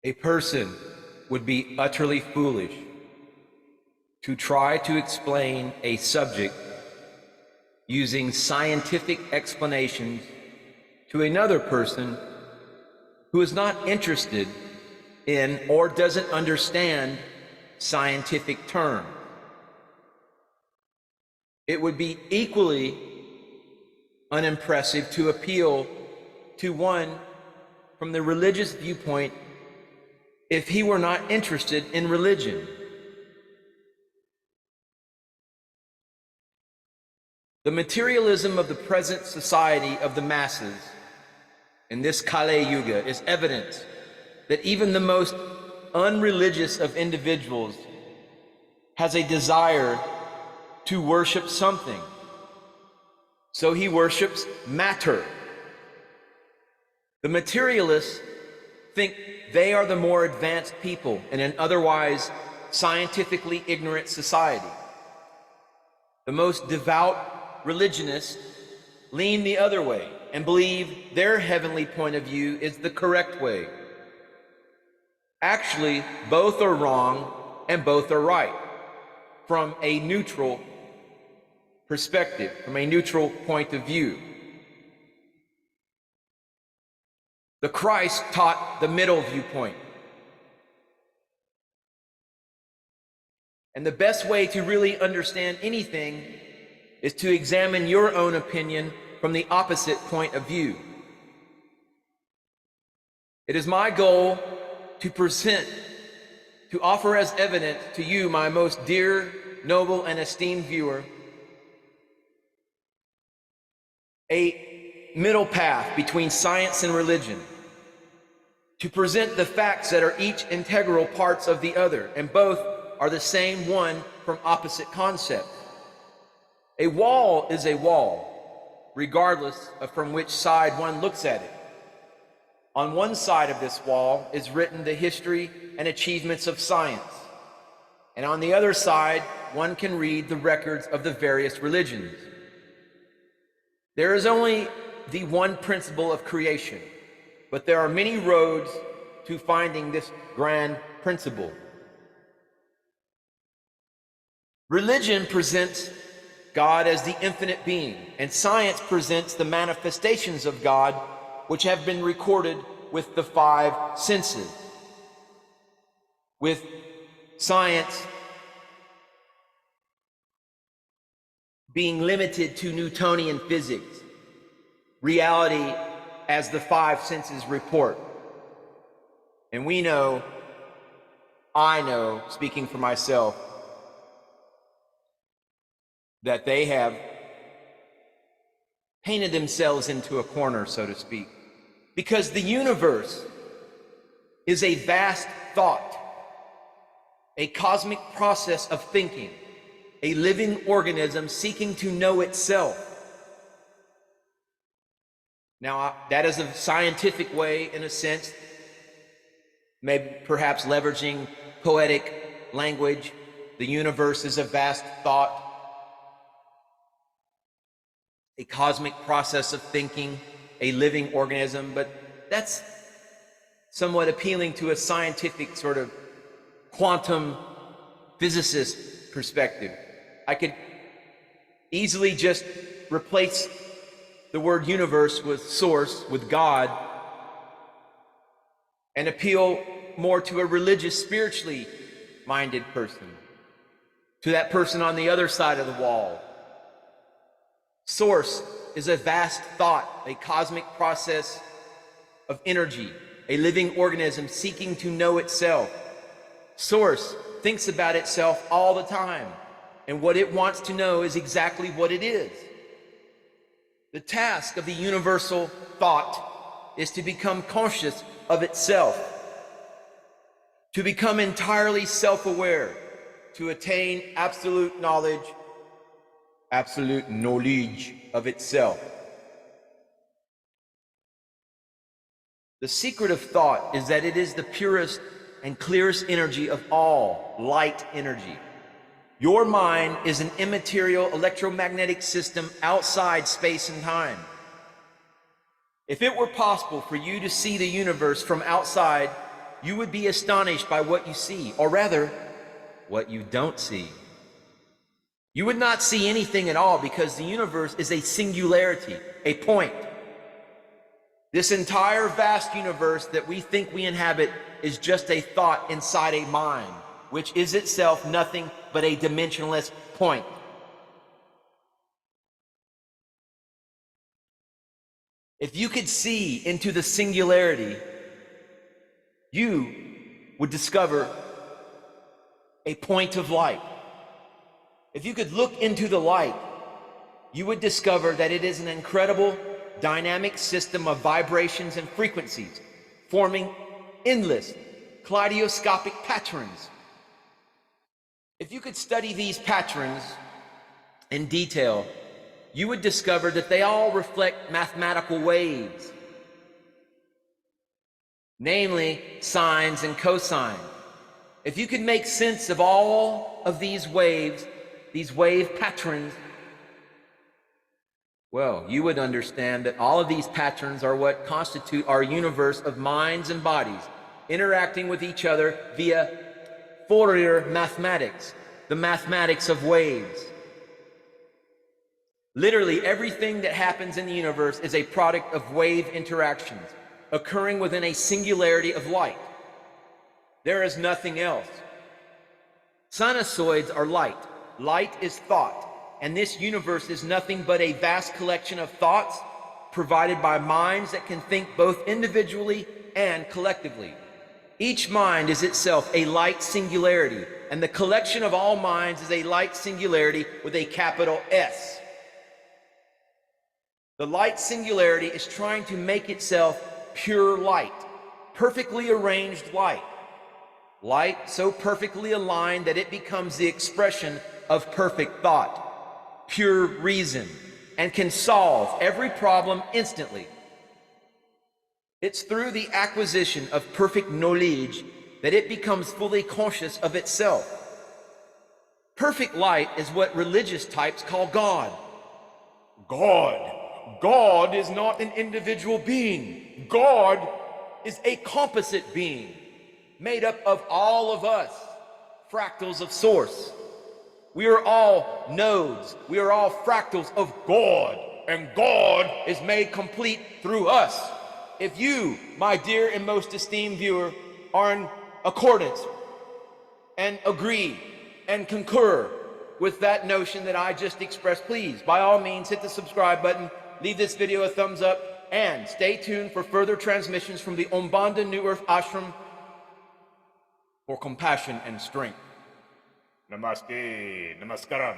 A person would be utterly foolish to try to explain a subject using scientific explanations to another person who is not interested in or doesn't understand scientific terms. It would be equally unimpressive to appeal to one from the religious viewpoint if he were not interested in religion. The materialism of the present society of the masses in this Kali Yuga is evidence that even the most unreligious of individuals has a desire to worship something. So he worships matter. The materialists think they are the more advanced people in an otherwise scientifically ignorant society. The most devout religionists lean the other way and believe their heavenly point of view is the correct way. Actually, both are wrong and both are right from a neutral perspective, from a neutral point of view. The Christ taught the middle viewpoint. And the best way to really understand anything is to examine your own opinion from the opposite point of view. It is my goal to offer as evidence to you, my most dear, noble, and esteemed viewer, a middle path between science and religion, to present the facts that are each integral parts of the other, and both are the same one from opposite concepts. A wall is a wall, regardless of from which side one looks at it. On one side of this wall is written the history and achievements of science, and on the other side, one can read the records of the various religions. There is only the one principle of creation, but there are many roads to finding this grand principle. Religion presents God as the infinite being, and science presents the manifestations of God which have been recorded with the five senses. With science being limited to Newtonian physics, reality as the five senses report. And we know, I know, speaking for myself, that they have painted themselves into a corner, so to speak, because the universe is a vast thought, a cosmic process of thinking, a living organism seeking to know itself. Now, that is a scientific way, in a sense, maybe perhaps leveraging poetic language. The universe is a vast thought, a cosmic process of thinking, a living organism, but that's somewhat appealing to a scientific sort of quantum physicist perspective. I could easily just replace the word universe with source, with God, and appeal more to a religious, spiritually minded person, to that person on the other side of the wall. Source is a vast thought, a cosmic process of energy, a living organism seeking to know itself. Source thinks about itself all the time, and what it wants to know is exactly what it is. The task of the universal thought is to become conscious of itself, to become entirely self-aware, to attain absolute knowledge of itself. The secret of thought is that it is the purest and clearest energy of all, light energy. Your mind is an immaterial electromagnetic system outside space and time. If it were possible for you to see the universe from outside, you would be astonished by what you see, or rather, what you don't see. You would not see anything at all because the universe is a singularity, a point. This entire vast universe that we think we inhabit is just a thought inside a mind, which is itself nothing but a dimensionless point. If you could see into the singularity, you would discover a point of light. If you could look into the light, you would discover that it is an incredible dynamic system of vibrations and frequencies, forming endless kaleidoscopic patterns. If you could study these patterns in detail, you would discover that they all reflect mathematical waves, namely sines and cosines. If you could make sense of all of these waves, these wave patterns, well, you would understand that all of these patterns are what constitute our universe of minds and bodies interacting with each other via Fourier mathematics, the mathematics of waves. Literally everything that happens in the universe is a product of wave interactions occurring within a singularity of light. There is nothing else. Sinusoids are light. Light is thought. And this universe is nothing but a vast collection of thoughts provided by minds that can think both individually and collectively. Each mind is itself a light singularity, and the collection of all minds is a light singularity with a capital S. The light singularity is trying to make itself pure light, perfectly arranged light. Light so perfectly aligned that it becomes the expression of perfect thought, pure reason, and can solve every problem instantly. It's through the acquisition of perfect knowledge that it becomes fully conscious of itself. Perfect light is what religious types call God. God is not an individual being. God is a composite being made up of all of us, fractals of source. We are all nodes. We are all fractals of God, and God is made complete through us. If you, my dear and most esteemed viewer, are in accordance and agree and concur with that notion that I just expressed, please, by all means, hit the subscribe button, leave this video a thumbs up, and stay tuned for further transmissions from the Umbanda New Earth Ashram for compassion and strength. Namaste, Namaskaram.